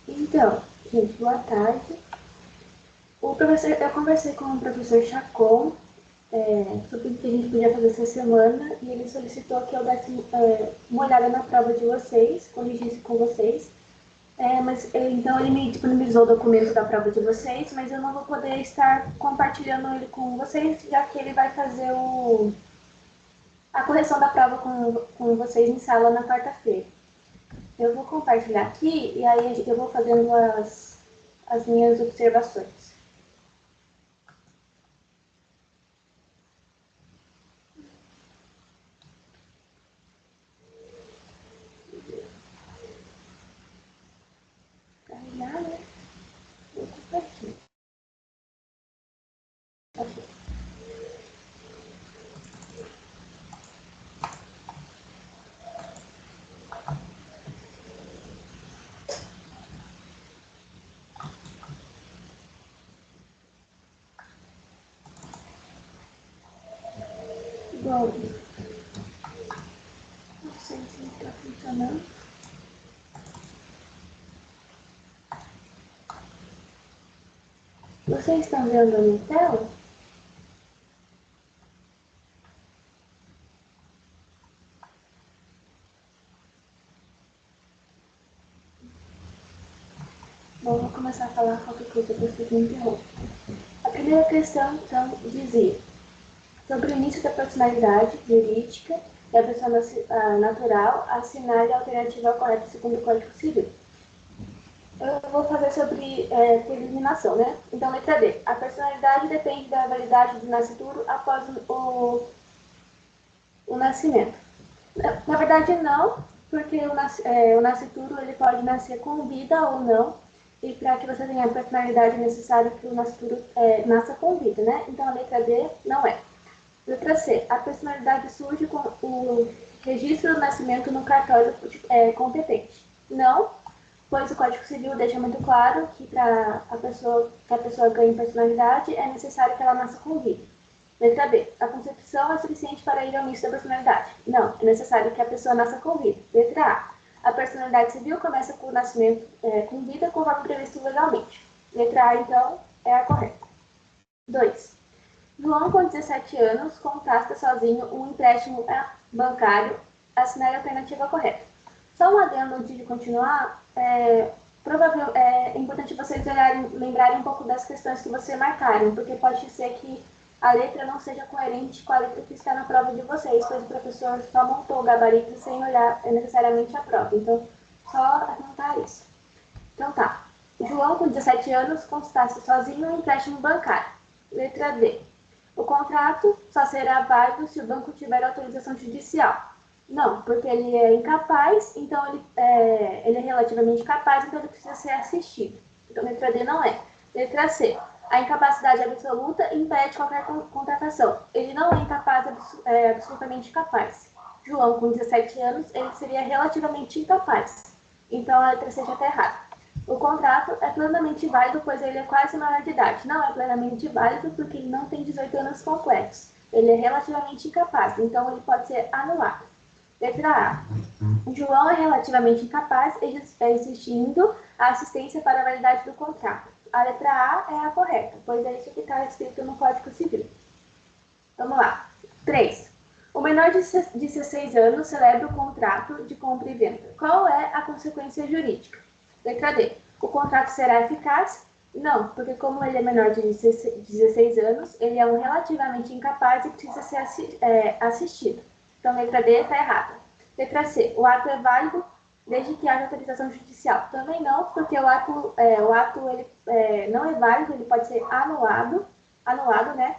Então, gente, boa tarde. Eu conversei com o professor Chacon sobre o que a gente podia fazer essa semana e ele solicitou que eu desse uma olhada na prova de vocês, corrigisse com vocês. Então ele me disponibilizou o documento da prova de vocês, mas eu não vou poder estar compartilhando ele com vocês, já que ele vai fazer a correção da prova com vocês em sala na quarta-feira. Eu vou compartilhar aqui e aí eu vou fazendo as minhas observações. Carregar, né? Eu compartilho. Ok. Bom, não sei se está funcionando. Vocês estão vendo a minha tela? Bom, vou começar a falar qualquer coisa para vocês me interrompam. A primeira questão, então, dizia sobre o início da personalidade jurídica e a pessoa natural assinale a alternativa correta segundo o Código Civil. Eu vou fazer sobre eliminação, né? Então, letra D. A personalidade depende da validade do nascituro após o nascimento. Na verdade, não, porque o nascituro ele pode nascer com vida ou não, e para que você tenha a personalidade necessária que o nascituro nasça com vida, né? Então, a letra D não é. Letra C. A personalidade surge com o registro do nascimento no cartório competente. Não, pois o Código Civil deixa muito claro que para que a pessoa ganhe personalidade é necessário que ela nasça com vida. Letra B. A concepção é suficiente para ir ao início da personalidade. Não, é necessário que a pessoa nasça com vida. Letra A. A personalidade civil começa com o nascimento com vida, conforme previsto legalmente. Letra A, então, é a correta. 2. João, com 17 anos, contrasta sozinho um empréstimo bancário. Assinale a alternativa correta. Só um adendo antes de continuar. É importante vocês lembrarem um pouco das questões que vocês marcaram, porque pode ser que a letra não seja coerente com a letra que está na prova de vocês, pois o professor só montou o gabarito sem olhar necessariamente a prova. Então, só atentar isso. Então tá. João, com 17 anos, constata sozinho um empréstimo bancário. Letra D. O contrato só será válido se o banco tiver autorização judicial. Não, porque ele é incapaz, então ele é relativamente capaz, então ele precisa ser assistido. Então, letra D não é. Letra C. A incapacidade absoluta impede qualquer contratação. Ele não é incapaz, absolutamente capaz. João, com 17 anos, ele seria relativamente incapaz. Então, a letra C já está errada. O contrato é plenamente válido, pois ele é quase maior de idade. Não é plenamente válido porque ele não tem 18 anos completos. Ele é relativamente incapaz, então ele pode ser anulado. Letra A. João é relativamente incapaz, existindo a assistência para a validade do contrato. A letra A é a correta, pois é isso que está escrito no Código Civil. Vamos lá. 3. O menor de 16 anos celebra o contrato de compra e venda. Qual é a consequência jurídica? Letra D. O contrato será eficaz? Não, porque como ele é menor de 16 anos, ele é um relativamente incapaz e precisa ser assistido. Então, letra D está errada. Letra C. O ato é válido desde que haja autorização judicial. Também não, porque o ato ele, não é válido, ele pode ser anulado, né?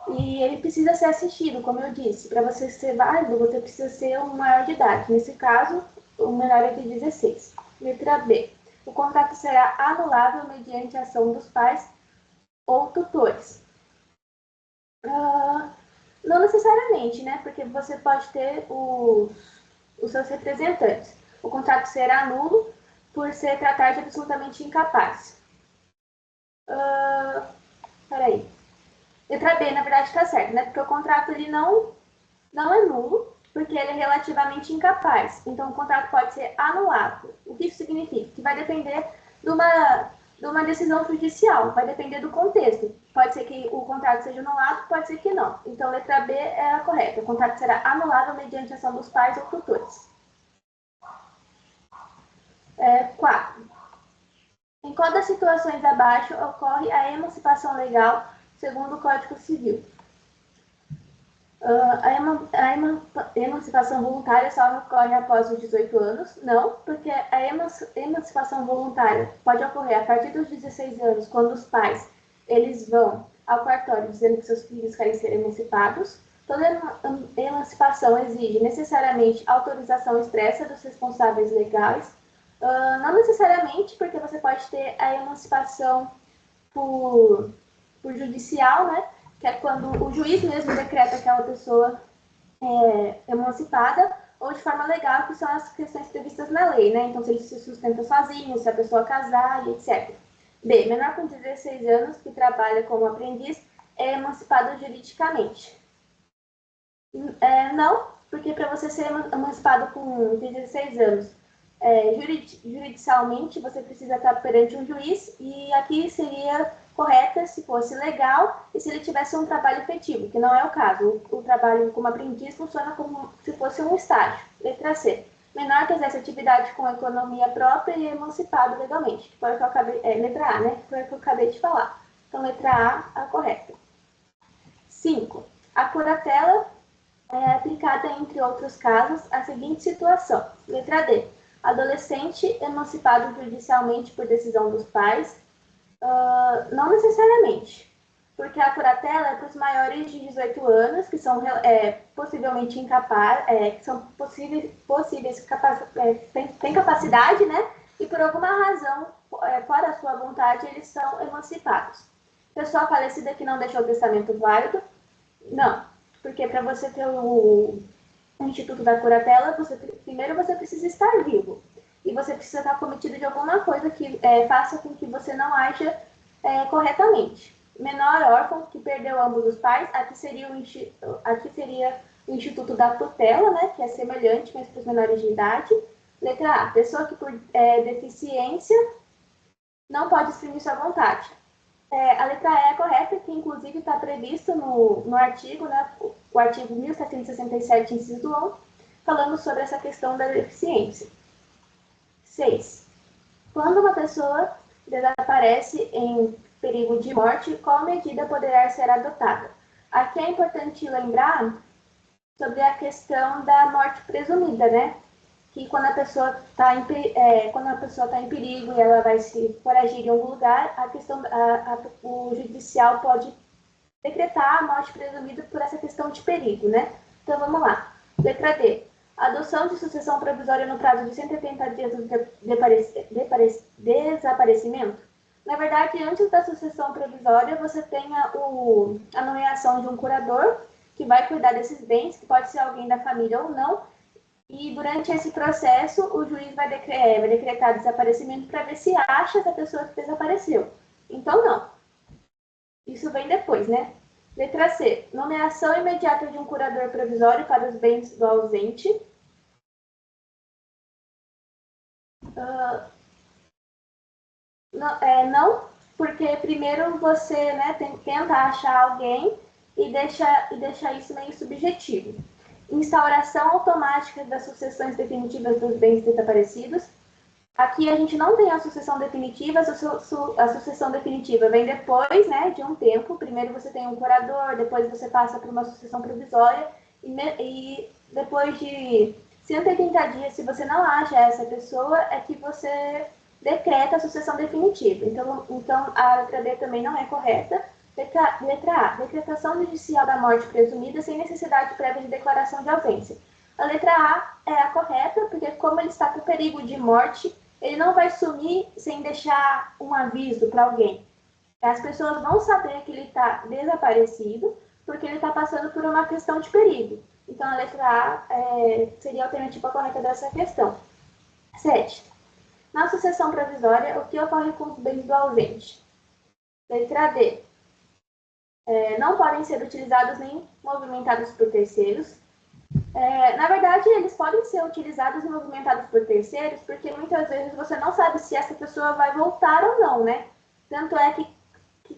E ele precisa ser assistido, como eu disse. Para você ser válido, você precisa ser um maior de idade. Nesse caso, o menor é de 16. Letra B. O contrato será anulável mediante a ação dos pais ou tutores. Não necessariamente, né? Porque você pode ter os seus representantes. O contrato será nulo por ser tratado de absolutamente incapaz. Peraí. Letra B, na verdade, está certo, né? Porque o contrato ele não é nulo, porque ele é relativamente incapaz. Então, o contrato pode ser anulado. O que isso significa? Que vai depender de uma decisão judicial. Vai depender do contexto. Pode ser que o contrato seja anulado, pode ser que não. Então, letra B é a correta. O contrato será anulado mediante ação dos pais ou tutores. 4. Em qual das situações abaixo ocorre a emancipação legal segundo o Código Civil? A emancipação voluntária só ocorre após os 18 anos? Não, porque a emancipação voluntária pode ocorrer a partir dos 16 anos, quando os pais eles vão ao cartório dizendo que seus filhos querem ser emancipados. Toda emancipação exige necessariamente autorização expressa dos responsáveis legais. Não necessariamente, porque você pode ter a emancipação por judicial, né? Que é quando o juiz mesmo decreta aquela pessoa emancipada, ou de forma legal, que são as questões previstas na lei, né? Então, se ele se sustenta sozinho, se a pessoa casar, e etc. B. Menor com 16 anos que trabalha como aprendiz é emancipado juridicamente. Não, porque para você ser emancipado com 16 anos, juridicialmente, você precisa estar perante um juiz, e aqui seria correta se fosse legal e se ele tivesse um trabalho efetivo, que não é o caso. O trabalho como aprendiz funciona como se fosse um estágio. Letra C. Menor que exerce atividade com economia própria e emancipado legalmente. Que foi o que eu acabei, letra A, né? Que foi o que eu acabei de falar. Então, letra A, a correta. 5. A curatela é aplicada, entre outros casos, a seguinte situação. Letra D. Adolescente emancipado judicialmente por decisão dos pais. Não necessariamente, porque a curatela é para os maiores de 18 anos, que são possivelmente incapazes, que são têm capacidade, né? E por alguma razão, fora a sua vontade, eles são emancipados. Pessoa falecida que não deixou o testamento válido? Não, porque para você ter o Instituto da Curatela, primeiro você precisa estar vivo. E você precisa estar cometido de alguma coisa que faça com que você não haja corretamente. Menor órfão que perdeu ambos os pais, aqui seria o Instituto da Tutela, né, que é semelhante, mas para os menores de idade. Letra A. Pessoa que por deficiência não pode exprimir sua vontade. A letra E é correta, que inclusive está previsto no artigo, né, o artigo 1767, inciso 1, falando sobre essa questão da deficiência. 6. Quando uma pessoa desaparece em perigo de morte, qual medida poderá ser adotada? Aqui é importante lembrar sobre a questão da morte presumida, né? Que quando a pessoa está em perigo e ela vai se foragir em algum lugar, o judicial pode decretar a morte presumida por essa questão de perigo, né? Então vamos lá. Letra D. Adoção de sucessão provisória no prazo de 180 dias do desaparecimento. Na verdade, antes da sucessão provisória, você tem a nomeação de um curador que vai cuidar desses bens, que pode ser alguém da família ou não, e durante esse processo o juiz vai decretar desaparecimento para ver se acha essa pessoa que desapareceu. Então, não. Isso vem depois, né? Letra C. Nomeação imediata de um curador provisório para os bens do ausente. Não, porque primeiro você, né, tenta achar alguém e deixa isso meio subjetivo. Instauração automática das sucessões definitivas dos bens desaparecidos. Aqui a gente não tem a sucessão definitiva, a sucessão definitiva vem depois, né, de um tempo. Primeiro você tem um curador, depois você passa por uma sucessão provisória e depois de 180 dias, se você não acha essa pessoa, é que você decreta a sucessão definitiva. Então a letra D também não é correta. Letra A. Decretação judicial da morte presumida sem necessidade prévia de declaração de ausência. A letra A é a correta, porque como ele está com perigo de morte, ele não vai sumir sem deixar um aviso para alguém. As pessoas vão saber que ele está desaparecido, porque ele está passando por uma questão de perigo. Então, a letra A seria a alternativa correta dessa questão. 7. Na sucessão provisória, o que ocorre com os bens do ausente? Letra D. Não podem ser utilizados nem movimentados por terceiros. Na verdade, eles podem ser utilizados e movimentados por terceiros, porque muitas vezes você não sabe se essa pessoa vai voltar ou não, né? Tanto é que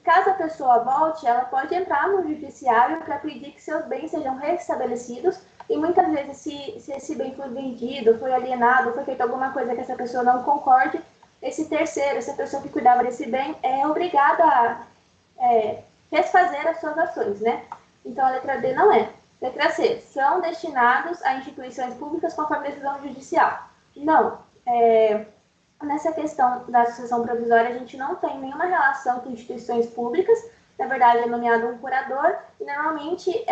caso a pessoa volte, ela pode entrar no judiciário para pedir que seus bens sejam restabelecidos, e muitas vezes, se esse bem foi vendido, foi alienado, foi feito alguma coisa que essa pessoa não concorde, esse terceiro, essa pessoa que cuidava desse bem, é obrigada a desfazer as suas ações, né? Então, a letra D não é. Letra C, são destinados a instituições públicas conforme decisão judicial. Não. Nessa questão da associação provisória, a gente não tem nenhuma relação com instituições públicas. Na verdade, é nomeado um curador e normalmente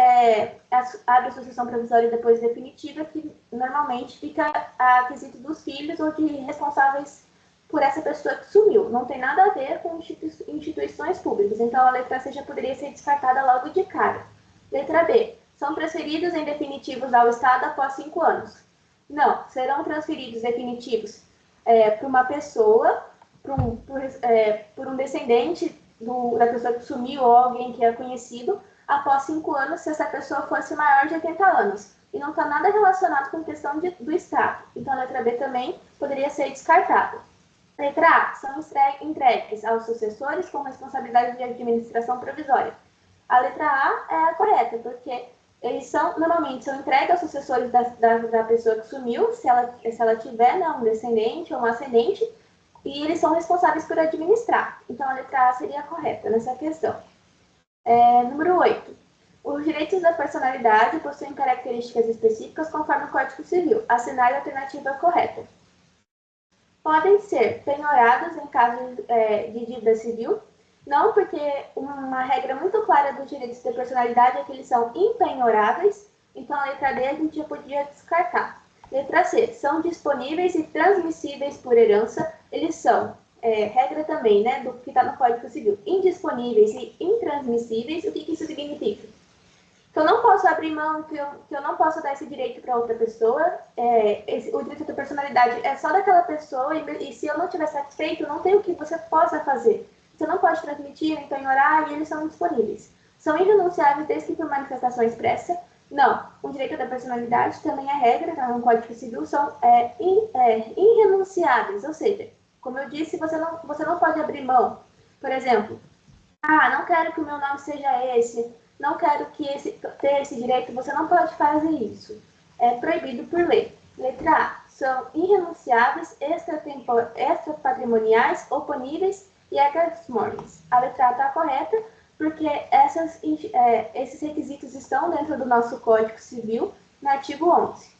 abre a associação provisória e depois definitiva, que normalmente fica a quesito dos filhos ou de responsáveis por essa pessoa que sumiu. Não tem nada a ver com instituições públicas. Então, a letra C já poderia ser descartada logo de cara. Letra B. São transferidos em definitivos ao Estado após 5 anos. Não, serão transferidos definitivos para uma pessoa, por um descendente da pessoa que sumiu ou alguém que é conhecido, após 5 anos, se essa pessoa fosse maior de 80 anos. E não está nada relacionado com questão do Estado. Então, a letra B também poderia ser descartada. Letra A. São entregues aos sucessores com responsabilidade de administração provisória. A letra A é a correta, porque eles normalmente são entregues aos sucessores da pessoa que sumiu, se ela tiver, né, um descendente ou um ascendente, e eles são responsáveis por administrar. Então, a letra A seria a correta nessa questão. Número 8. Os direitos da personalidade possuem características específicas conforme o Código Civil. Assinale a alternativa correta. Podem ser penhorados em caso de dívida civil. Não, porque uma regra muito clara dos direitos de personalidade é que eles são impenhoráveis. Então, a letra D a gente já podia descartar. Letra C. São disponíveis e transmissíveis por herança. Eles são, regra também, né, do que está no Código Civil, indisponíveis e intransmissíveis. O que isso significa? Que eu não posso abrir mão, que eu não posso dar esse direito para outra pessoa. O direito da personalidade é só daquela pessoa, e se eu não estiver satisfeito, não tem o que você possa fazer. Você não pode transmitir, nem penhorar, e eles são indisponíveis. São irrenunciáveis desde que por manifestação expressa. Não, o direito da personalidade também é regra, tá? No Código Civil, são irrenunciáveis, ou seja, como eu disse, você não pode abrir mão. Por exemplo, não quero que o meu nome seja esse, não quero ter esse direito, você não pode fazer isso. É proibido por lei. Letra A. São irrenunciáveis, extrapatrimoniais, oponíveis e ex-mortis. A letra A está correta, porque esses requisitos estão dentro do nosso Código Civil, no artigo 11.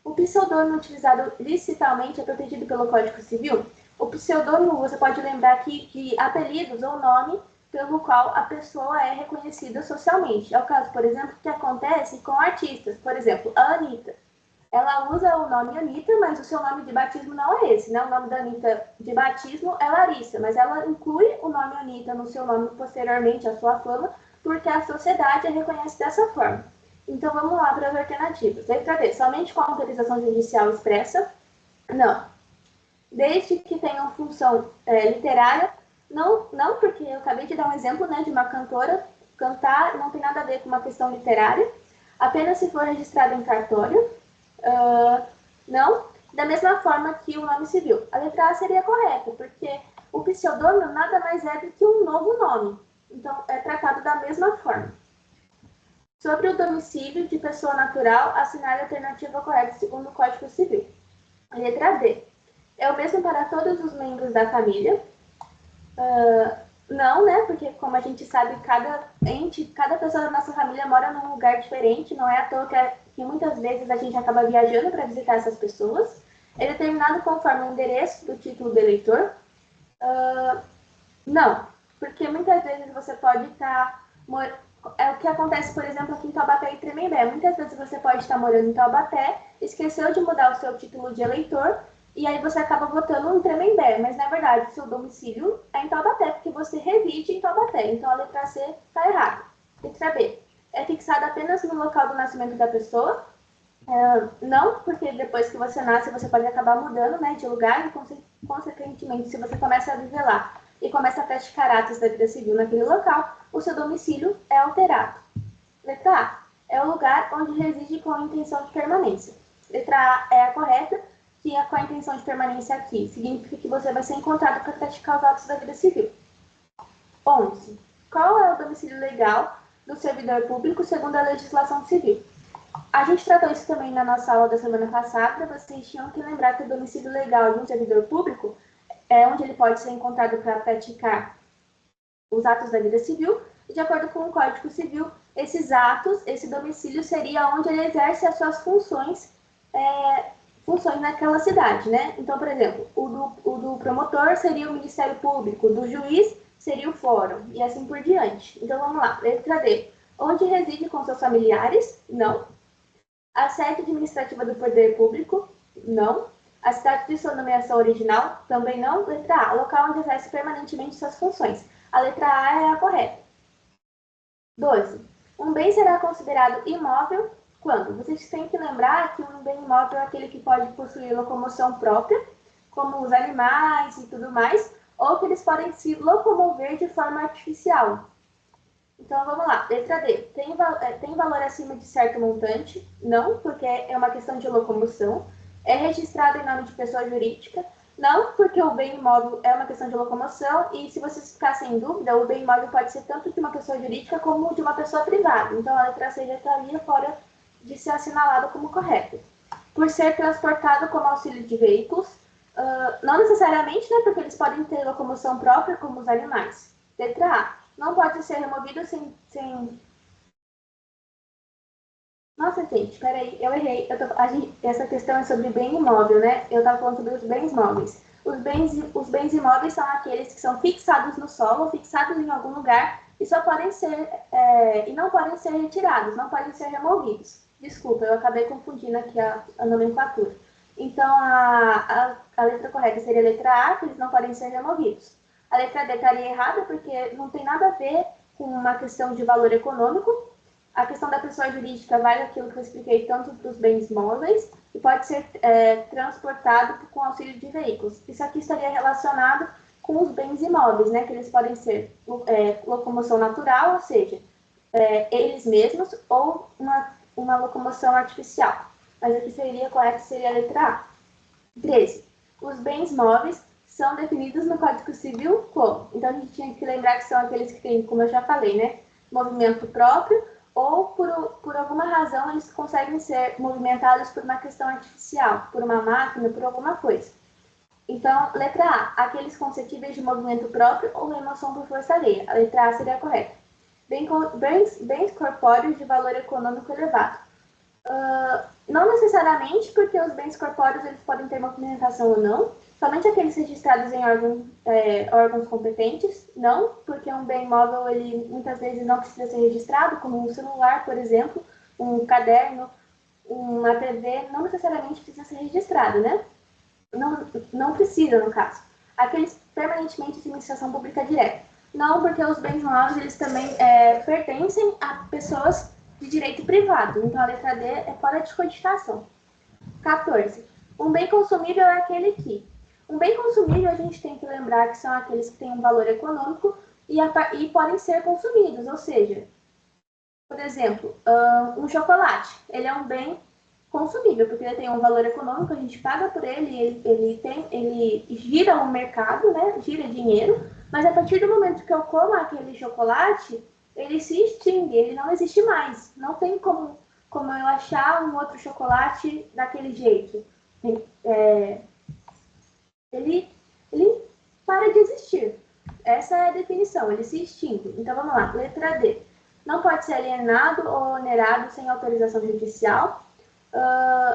O pseudônimo utilizado licitamente é protegido pelo Código Civil. O pseudônimo, você pode lembrar aqui de apelidos ou nome pelo qual a pessoa é reconhecida socialmente. É o caso, por exemplo, que acontece com artistas. Por exemplo, a Anitta. Ela usa o nome Anitta, mas o seu nome de batismo não é esse, né? O nome da Anitta de batismo é Larissa, mas ela inclui o nome Anitta no seu nome posteriormente à sua fama, porque a sociedade a reconhece dessa forma. Então, vamos lá para as alternativas. Letra B. Somente com autorização judicial expressa? Não. Desde que tenham função literária? Não, porque eu acabei de dar um exemplo, né, de uma cantora cantar, não tem nada a ver com uma questão literária. Apenas se for registrado em cartório? Não. Da mesma forma que o nome civil. A letra A seria correta, porque o pseudônimo nada mais é do que um novo nome. Então, é tratado da mesma forma. Sobre o domicílio de pessoa natural, assinale a alternativa correta segundo o Código Civil. A letra D. É o mesmo para todos os membros da família? Não, né? Porque, como a gente sabe, cada pessoa da nossa família mora num lugar diferente. Não é à toa que muitas vezes a gente acaba viajando para visitar essas pessoas. É determinado conforme o endereço do título do eleitor? Não, porque muitas vezes você pode estar... É o que acontece, por exemplo, aqui em Taubaté e Tremembé. Muitas vezes você pode estar morando em Taubaté, esqueceu de mudar o seu título de eleitor, e aí você acaba votando em Tremembé, mas na verdade o seu domicílio é em Taubaté, porque você reside em Taubaté. Então a letra C está errada. Letra B. É fixada apenas no local do nascimento da pessoa? Não, porque depois que você nasce, você pode acabar mudando, né, de lugar, e consequentemente, se você começa a viver lá e começa a praticar atos da vida civil naquele local, o seu domicílio é alterado. Letra A. é o lugar onde reside com a intenção de permanência. Letra A é a correta, que é com a intenção de permanência aqui significa que você vai ser encontrado para praticar os atos da vida civil. 11. Qual é o domicílio legal do servidor público segundo a legislação civil? A gente tratou isso também na nossa aula da semana passada. Vocês tinham que lembrar que o domicílio legal de um servidor público é onde ele pode ser encontrado para praticar os atos da vida civil. E de acordo com o Código Civil, esses atos, esse domicílio seria onde ele exerce as suas funções naquela cidade, né? Então, por exemplo, o do promotor seria o Ministério Público, o do juiz seria o fórum, e assim por diante. Então, vamos lá. Letra D. Onde reside com seus familiares? Não. A sede administrativa do poder público? Não. A cidade de sua nomeação original? Também não. Letra A. Local onde exerce permanentemente suas funções. A letra A é a correta. 12. Um bem será considerado imóvel quando? Vocês têm que lembrar que um bem imóvel é aquele que pode possuir locomoção própria, como os animais e tudo mais, ou que eles podem se locomover de forma artificial. Então, vamos lá. Letra D. Tem valor acima de certo montante? Não, porque é uma questão de locomoção. É registrado em nome de pessoa jurídica? Não, porque o bem imóvel é uma questão de locomoção. E se vocês ficassem em dúvida, o bem imóvel pode ser tanto de uma pessoa jurídica como de uma pessoa privada. Então, a letra C já estaria fora de ser assinalado como correto. Por ser transportado como auxílio de veículos? Não necessariamente, né, porque eles podem ter locomoção própria, como os animais. Letra A. Não pode ser removido sem... Nossa, gente, peraí, eu errei. Essa questão é sobre bem imóvel, né? Eu estava falando sobre os bens móveis. Os bens imóveis são aqueles que são fixados no solo, fixados em algum lugar, e só podem ser, e não podem ser retirados, não podem ser removidos. Desculpa, eu acabei confundindo aqui a nomenclatura. Então, a letra correta seria a letra A, que eles não podem ser removidos. A letra D estaria errada, porque não tem nada a ver com uma questão de valor econômico. A questão da pessoa jurídica vale aquilo que eu expliquei tanto para os bens móveis e pode ser transportado com auxílio de veículos. Isso aqui estaria relacionado com os bens imóveis, né? Que eles podem ser locomoção natural, ou seja, eles mesmos, ou uma locomoção artificial. Mas aqui seria correto, seria a letra A. 13. Os bens móveis são definidos no Código Civil como? Então, a gente tinha que lembrar que são aqueles que têm, como eu já falei, né? Movimento próprio, ou por alguma razão eles conseguem ser movimentados por uma questão artificial, por uma máquina, por alguma coisa. Então, letra A, aqueles concebíveis de movimento próprio ou remoção por força alheia. A letra A seria a correta. Bens corpóreos de valor econômico elevado. Não necessariamente, porque os bens corpóreos eles podem ter movimentação ou não. Somente aqueles registrados em órgãos competentes, não, porque um bem móvel ele muitas vezes não precisa ser registrado, como um celular, por exemplo, um caderno, uma TV, não necessariamente precisa ser registrado, né? Não precisa, no caso. Aqueles permanentemente de administração pública direta. Não, porque os bens móveis eles também pertencem a pessoas de direito privado. Então, a letra D é fora de cogitação. 14. Um bem consumível é aquele que... Um bem consumível, a gente tem que lembrar que são aqueles que têm um valor econômico e podem ser consumidos. Ou seja, por exemplo, um chocolate. Ele é um bem consumível, porque ele tem um valor econômico, a gente paga por ele, ele gira o mercado, né? Gira dinheiro, mas a partir do momento que eu como aquele chocolate, ele se extingue, ele não existe mais. Não tem como eu achar um outro chocolate daquele jeito. Ele para de existir. Essa é a definição, ele se extingue. Então vamos lá, letra D. Não pode ser alienado ou onerado sem autorização judicial.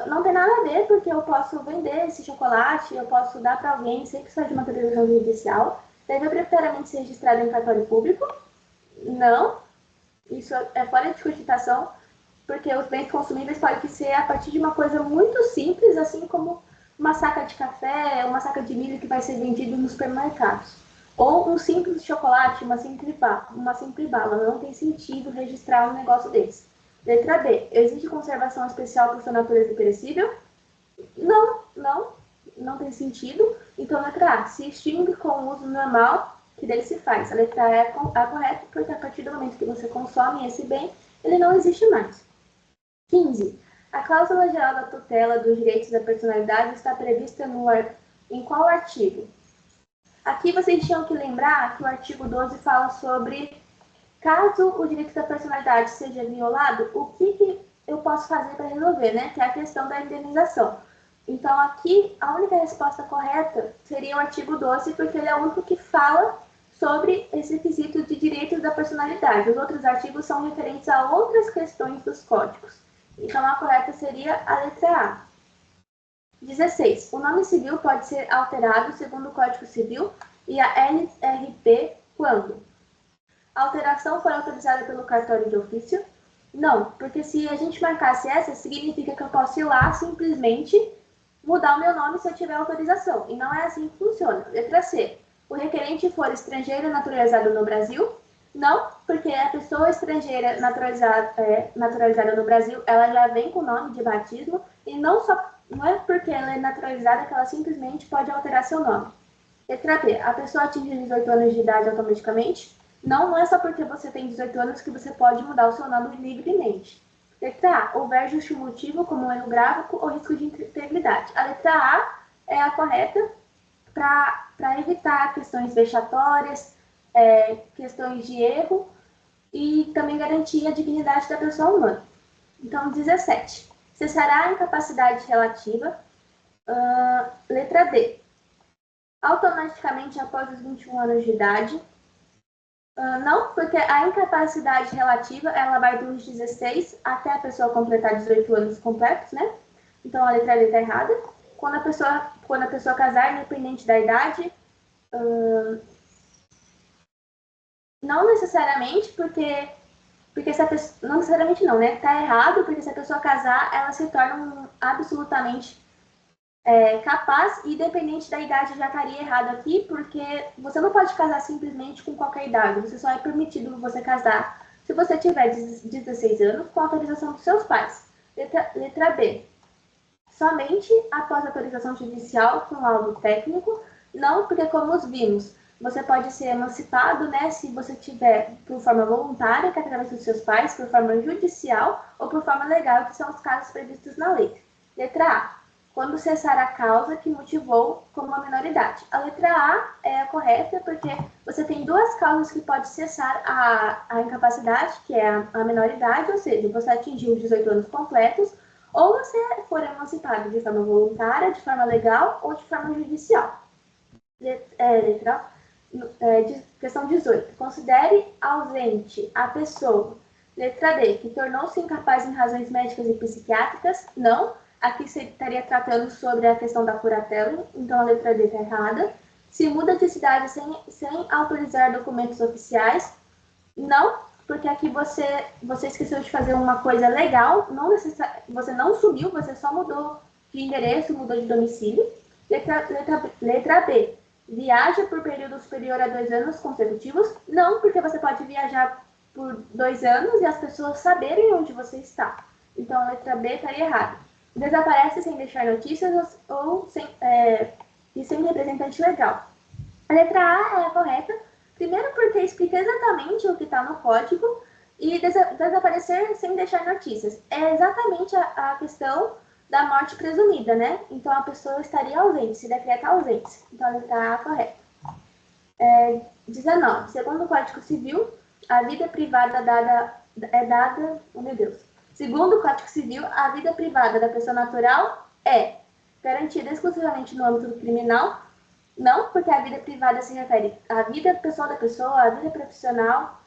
Não tem nada a ver, porque eu posso vender esse chocolate, eu posso dar para alguém sem precisar de uma autorização judicial. Deve obrigatoriamente ser registrado em cartório público. Não, isso é fora de cogitação, porque os bens consumíveis podem ser a partir de uma coisa muito simples, assim como uma saca de café, uma saca de milho que vai ser vendido nos supermercados. Ou um simples chocolate, uma simples bala. Não tem sentido registrar um negócio desse. Letra B. Existe conservação especial por sua natureza perecível? Não tem sentido. Então, letra A. Se extingue com o uso normal que dele se faz. A letra A é a correta, porque a partir do momento que você consome esse bem, ele não existe mais. 15. A cláusula geral da tutela dos direitos da personalidade está prevista em qual artigo? Aqui vocês tinham que lembrar que o artigo 12 fala sobre caso o direito da personalidade seja violado, o que eu posso fazer para resolver, né? Que é a questão da indenização. Então, aqui, a única resposta correta seria o artigo 12, porque ele é o único que fala sobre esse quesito de direitos da personalidade. Os outros artigos são referentes a outras questões dos códigos. Então, a correta seria a letra A. 16. O nome civil pode ser alterado segundo o Código Civil e a LRP quando a alteração for autorizada pelo cartório de ofício? Não, porque se a gente marcasse essa, significa que eu posso ir lá simplesmente mudar o meu nome se eu tiver autorização. E não é assim que funciona. Letra C. O requerente for estrangeiro naturalizado no Brasil? Não, porque a pessoa estrangeira naturalizada no Brasil, ela já vem com o nome de batismo e não é porque ela é naturalizada que ela simplesmente pode alterar seu nome. Letra B. A pessoa atinge 18 anos de idade automaticamente? Não, não é só porque você tem 18 anos que você pode mudar o seu nome livremente. Letra A. Houver justo motivo, como um erro gráfico ou risco de integridade. A letra A é a correta para evitar questões vexatórias, questões de erro e também garantir a dignidade da pessoa humana. Então, 17. Cessará a incapacidade relativa. Letra D. Automaticamente após os 21 anos de idade. Não, porque a incapacidade relativa, ela vai dos 16 até a pessoa completar 18 anos completos, né? Então, a letra D está errada. Quando a pessoa casar, independente da idade, não necessariamente, porque se a pessoa, não necessariamente não, né? Tá errado, porque se a pessoa casar, ela se torna absolutamente capaz, e independente da idade já estaria errado aqui, porque você não pode casar simplesmente com qualquer idade, você só é permitido você casar se você tiver 16 anos com autorização dos seus pais. Letra B. Somente após autorização judicial com laudo técnico, não, porque como vimos, você pode ser emancipado, né, se você tiver por forma voluntária, que é através dos seus pais, por forma judicial ou por forma legal, que são os casos previstos na lei. Letra A. Quando cessar a causa que motivou como a minoridade. A letra A é a correta, porque você tem duas causas que pode cessar a incapacidade, que é a minoridade, ou seja, você atingiu os 18 anos completos, ou você for emancipado de forma voluntária, de forma legal ou de forma judicial. Questão 18. Considere ausente a pessoa. Letra D, que tornou-se incapaz em razões médicas e psiquiátricas. Não. Aqui você estaria tratando sobre a questão da curatela, então a letra D está errada. Se muda de cidade sem autorizar documentos oficiais? Não, porque aqui você esqueceu de fazer uma coisa legal, você não sumiu, você só mudou de endereço, mudou de domicílio. Letra B, viaja por período superior a 2 anos consecutivos? Não, porque você pode viajar por 2 anos e as pessoas saberem onde você está. Então a letra B estaria errada. Desaparece sem deixar notícias e sem representante legal. A letra A é a correta, primeiro porque explica exatamente o que está no código, e desaparecer sem deixar notícias. É exatamente a questão da morte presumida, né? Então a pessoa estaria ausente, se decreta ausência. Então a letra A é a correta. 19. Segundo o Código Civil, a vida privada é dada... Oh, meu Deus. Segundo o Código Civil, a vida privada da pessoa natural é garantida exclusivamente no âmbito criminal. Não, porque a vida privada se refere à vida pessoal da pessoa, à vida profissional,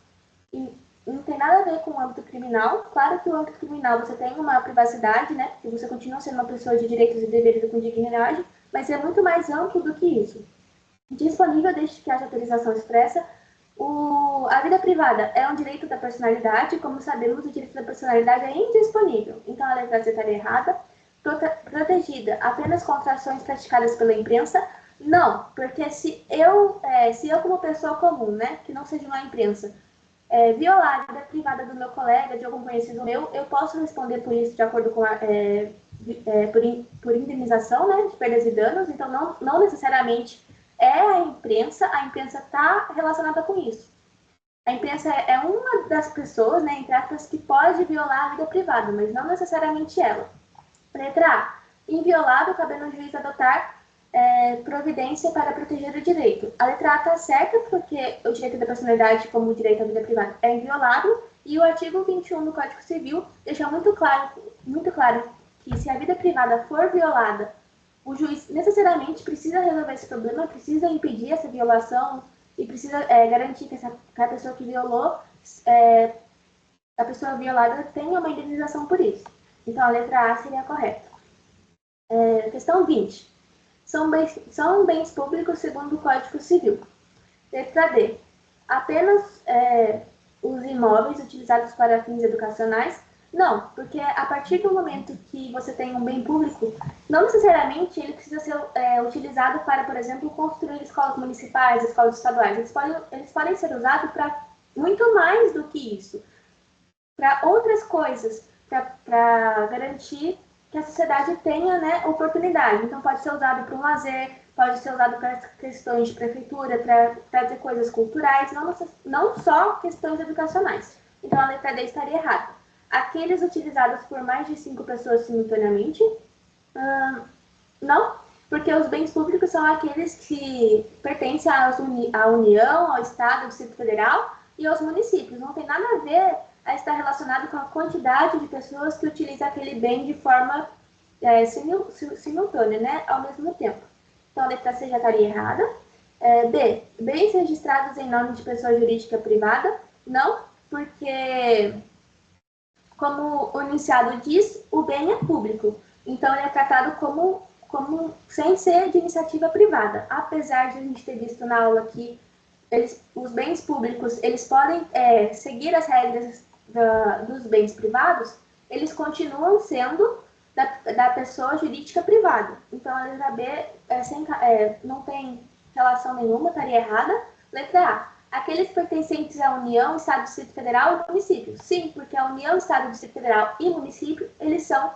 e não tem nada a ver com o âmbito criminal. Claro que o âmbito criminal você tem uma privacidade, né? Porque você continua sendo uma pessoa de direitos e deveres e com dignidade, mas é muito mais amplo do que isso. Disponível desde que haja autorização expressa. A vida privada é um direito da personalidade, como sabemos, o direito da personalidade é indisponível. Então a letra C estaria errada. Protegida apenas contra ações praticadas pela imprensa? Não, porque se eu como pessoa comum, né, que não seja uma imprensa, violar a vida privada do meu colega, de algum conhecido meu, eu posso responder por isso de acordo com por indenização, né, de perdas e danos. Então não necessariamente é a imprensa está relacionada com isso. A imprensa é uma das pessoas, né, entre aspas, que pode violar a vida privada, mas não necessariamente ela. Letra A. Inviolável, cabendo ao juiz adotar providência para proteger o direito. A letra A está certa, porque o direito da personalidade, como o direito à vida privada, é inviolável, e o artigo 21 do Código Civil deixa muito claro que se a vida privada for violada, o juiz necessariamente precisa resolver esse problema, precisa impedir essa violação e precisa garantir que a pessoa que violou, a pessoa violada tenha uma indenização por isso. Então, a letra A seria a correta. Questão 20. São bens públicos segundo o Código Civil. Letra D. Apenas os imóveis utilizados para fins educacionais? Não, porque a partir do momento que você tem um bem público, não necessariamente ele precisa ser utilizado para, por exemplo, construir escolas municipais, escolas estaduais. Eles podem ser usados para muito mais do que isso. Para outras coisas, para garantir que a sociedade tenha, né, oportunidade. Então, pode ser usado para um lazer, pode ser usado para questões de prefeitura, para fazer coisas culturais, não só questões educacionais. Então, a letra D estaria errada. Aqueles utilizados por mais de 5 pessoas simultaneamente? Não, porque os bens públicos são aqueles que pertencem à União, ao Estado, ao Distrito Federal e aos municípios. Não tem nada a ver a estar relacionado com a quantidade de pessoas que utilizam aquele bem de forma simultânea, né, ao mesmo tempo. Então, a letra C já estaria errada. B, bens registrados em nome de pessoa jurídica privada? Não, porque, como o enunciado diz, o bem é público. Então, ele é tratado como sem ser de iniciativa privada. Apesar de a gente ter visto na aula que os bens públicos eles podem seguir as regras dos bens privados, eles continuam sendo da pessoa jurídica privada. Então, a letra B não tem relação nenhuma, estaria errada. Letra A. Aqueles pertencentes à União, Estado, Distrito Federal e município. Sim, porque a União, Estado, Distrito Federal e município, eles são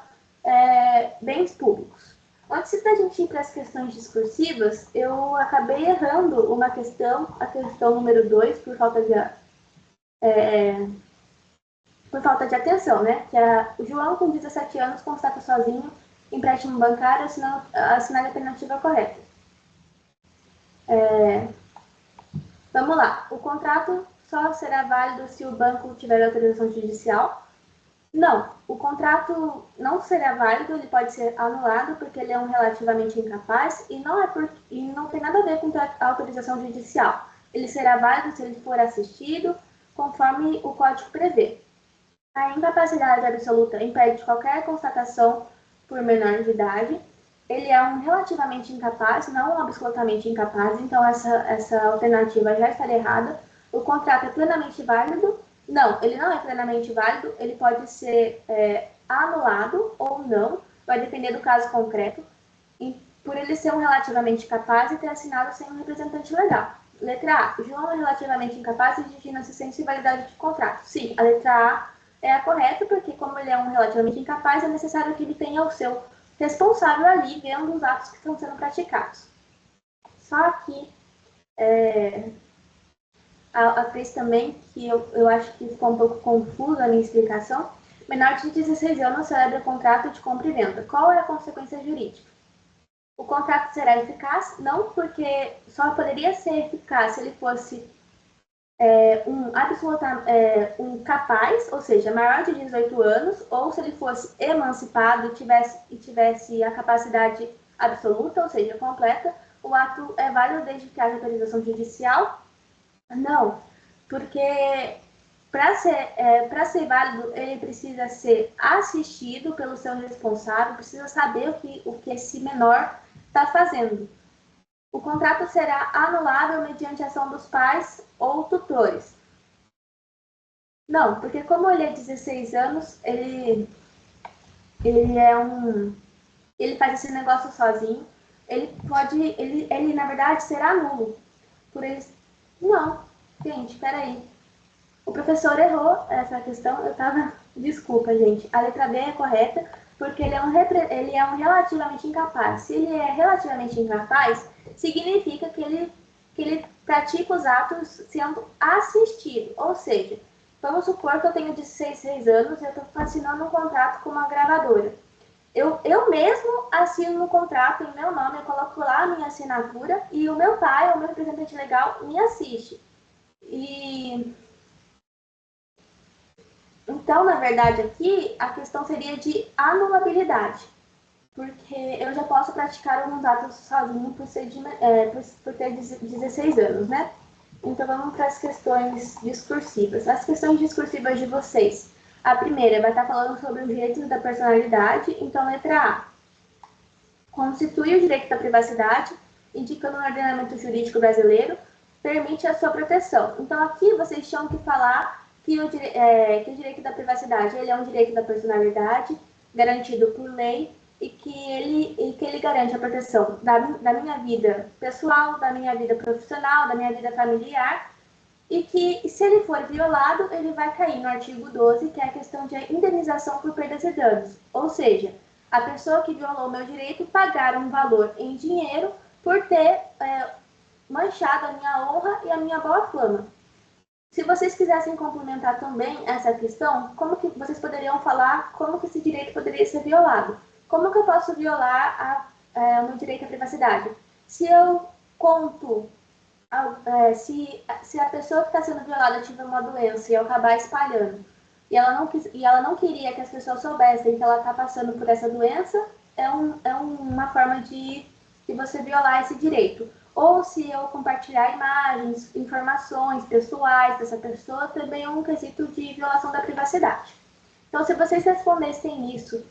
bens públicos. Antes da gente ir para as questões discursivas, eu acabei errando uma questão, a questão número 2, por falta de atenção, né? Que o João, com 17 anos, constata sozinho empréstimo bancário assinando a alternativa correta. Vamos lá. O contrato só será válido se o banco tiver autorização judicial? Não. O contrato não será válido, ele pode ser anulado porque ele é um relativamente incapaz e não tem nada a ver com a autorização judicial. Ele será válido se ele for assistido, conforme o Código prevê. A incapacidade absoluta impede qualquer constatação por menor de idade. Ele é um relativamente incapaz, não um absolutamente incapaz, então essa alternativa já estaria errada. O contrato é plenamente válido? Não, ele não é plenamente válido, ele pode ser anulado ou não, vai depender do caso concreto, por ele ser um relativamente capaz e ter assinado sem um representante legal. Letra A. João é relativamente incapaz e exige inexistência e validade de contrato. Sim, a letra A é a correta, porque como ele é um relativamente incapaz, é necessário que ele tenha o seu responsável ali vendo os atos que estão sendo praticados. Só que a Cris também, que eu acho que ficou um pouco confusa a minha explicação. Menor de 16 anos celebra contrato de compra e venda. Qual é a consequência jurídica? O contrato será eficaz? Não, porque só poderia ser eficaz se ele fosse um capaz, ou seja, maior de 18 anos, ou se ele fosse emancipado e tivesse a capacidade absoluta, ou seja, completa. O ato é válido desde que haja autorização judicial? Não, porque para ser válido, ele precisa ser assistido pelo seu responsável, precisa saber o que esse menor está fazendo. O contrato será anulável mediante ação dos pais ou tutores. Não, porque como ele é 16 anos, ele faz esse negócio sozinho, ele na verdade será nulo. Por isso, não, gente, peraí. O professor errou essa questão, desculpa, gente. A letra B é correta, porque ele é um relativamente incapaz. Se ele é relativamente incapaz, significa que ele que ele pratica os atos sendo assistido. Ou seja, vamos supor que eu tenho 16 anos e eu estou assinando um contrato com uma gravadora. Eu mesmo assino um contrato em meu nome, eu coloco lá a minha assinatura e o meu pai, o meu representante legal, me assiste. E então, na verdade, aqui a questão seria de anulabilidade, porque eu já posso praticar alguns atos sozinho por ter 16 anos, né? Então, vamos para as questões discursivas. As questões discursivas de vocês. A primeira vai estar falando sobre os direitos da personalidade. Então, letra A. Constitui o direito da privacidade, indicando no ordenamento jurídico brasileiro, permite a sua proteção. Então, aqui vocês tinham que falar que o direito da privacidade ele é um direito da personalidade, garantido por lei, e que ele garante a proteção da minha vida pessoal, da minha vida profissional, da minha vida familiar, e que, se ele for violado, ele vai cair no artigo 12, que é a questão de indenização por perdas e danos. Ou seja, a pessoa que violou o meu direito pagar um valor em dinheiro por ter manchado a minha honra e a minha boa fama. Se vocês quisessem complementar também essa questão, como que vocês poderiam falar como que esse direito poderia ser violado? Como que eu posso violar o meu direito à privacidade? Se eu conto, se a pessoa que está sendo violada tiver uma doença e eu acabar espalhando, e ela não queria que as pessoas soubessem que ela está passando por essa doença, é uma forma de você violar esse direito. Ou se eu compartilhar imagens, informações pessoais dessa pessoa, também é um quesito de violação da privacidade. Então, se vocês respondessem isso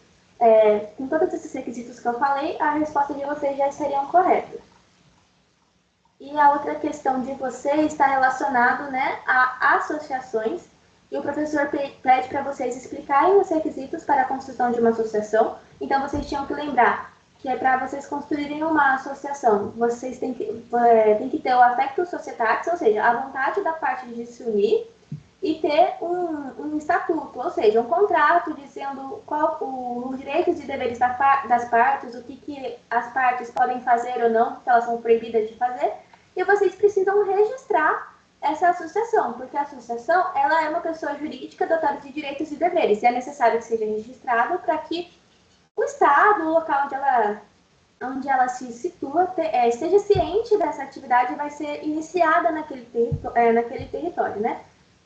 com todos esses requisitos que eu falei, a resposta de vocês já seriam corretas. E a outra questão de vocês está relacionado, né, a associações. E o professor pede para vocês explicarem os requisitos para a construção de uma associação. Então, vocês tinham que lembrar que é para vocês construírem uma associação, vocês têm que ter o affectus societatis, ou seja, a vontade da parte de se unir, e ter um estatuto, ou seja, um contrato dizendo os direitos e deveres das partes, o que as partes podem fazer ou não, que elas são proibidas de fazer, e vocês precisam registrar essa associação, porque a associação ela é uma pessoa jurídica dotada de direitos e deveres, e é necessário que seja registrado para que o Estado, o local onde ela se situa, esteja ciente dessa atividade vai ser iniciada naquele território, né?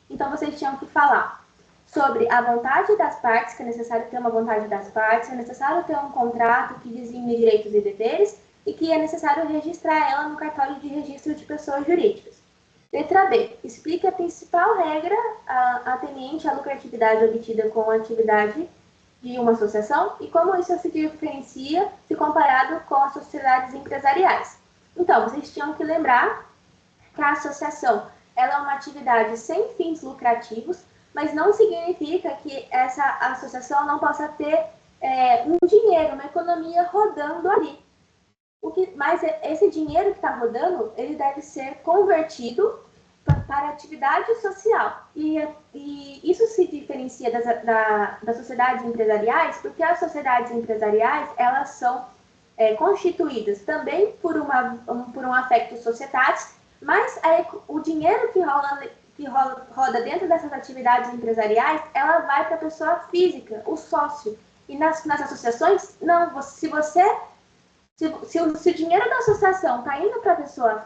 Então, vocês tinham que falar sobre a vontade das partes, que é necessário ter uma vontade das partes, é necessário ter um contrato que designe direitos e deveres, e que é necessário registrar ela no cartório de registro de pessoas jurídicas. Letra B. Explique a principal regra ateniente à lucratividade obtida com a atividade de uma associação e como isso se diferencia se comparado com as sociedades empresariais. Então, vocês tinham que lembrar que a associação ela é uma atividade sem fins lucrativos, mas não significa que essa associação não possa ter um dinheiro, uma economia rodando ali. Mas esse dinheiro que está rodando, ele deve ser convertido para atividade social. E isso se diferencia das sociedades empresariais, porque as sociedades empresariais, elas são constituídas também por um affectus societatis, mas o dinheiro que roda dentro dessas atividades empresariais, ela vai para a pessoa física, o sócio. E nas associações, não, se o dinheiro da associação está indo para a pessoa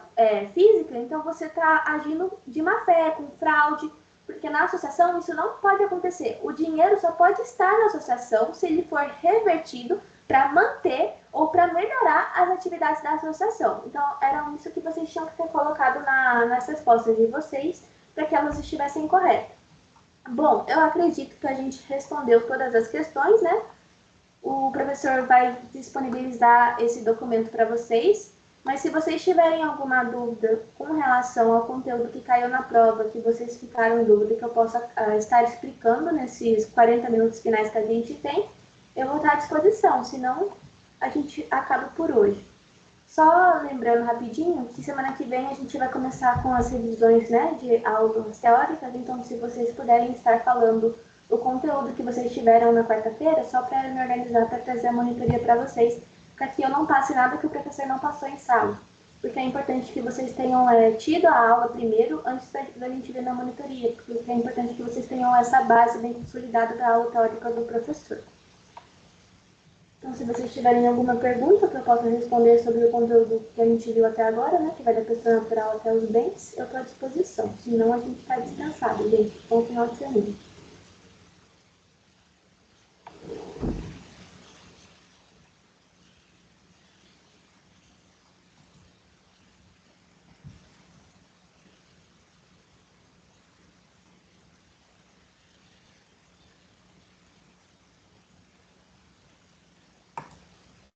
física, então você está agindo de má fé, com fraude, porque na associação isso não pode acontecer. O dinheiro só pode estar na associação se ele for revertido para manter ou para melhorar as atividades da associação. Então, era isso que vocês tinham que ter colocado nas respostas de vocês, para que elas estivessem corretas. Bom, eu acredito que a gente respondeu todas as questões, né? O professor vai disponibilizar esse documento para vocês, mas se vocês tiverem alguma dúvida com relação ao conteúdo que caiu na prova, que vocês ficaram em dúvida, que eu possa estar explicando nesses 40 minutos finais que a gente tem, eu vou estar à disposição, senão a gente acaba por hoje. Só lembrando rapidinho que semana que vem a gente vai começar com as revisões, né, de aulas teóricas, então se vocês puderem estar falando o conteúdo que vocês tiveram na quarta-feira, só para me organizar para trazer a monitoria para vocês, para que eu não passe nada que o professor não passou em sala. porque é importante que vocês tenham tido a aula primeiro, antes da gente ver na monitoria, porque é importante que vocês tenham essa base bem consolidada da aula teórica do professor. Então, se vocês tiverem alguma pergunta que eu possa responder sobre o conteúdo que a gente viu até agora, né, que vai da questão natural até os bens, eu estou à disposição. Senão, a gente está descansado, gente. Bom final de semana.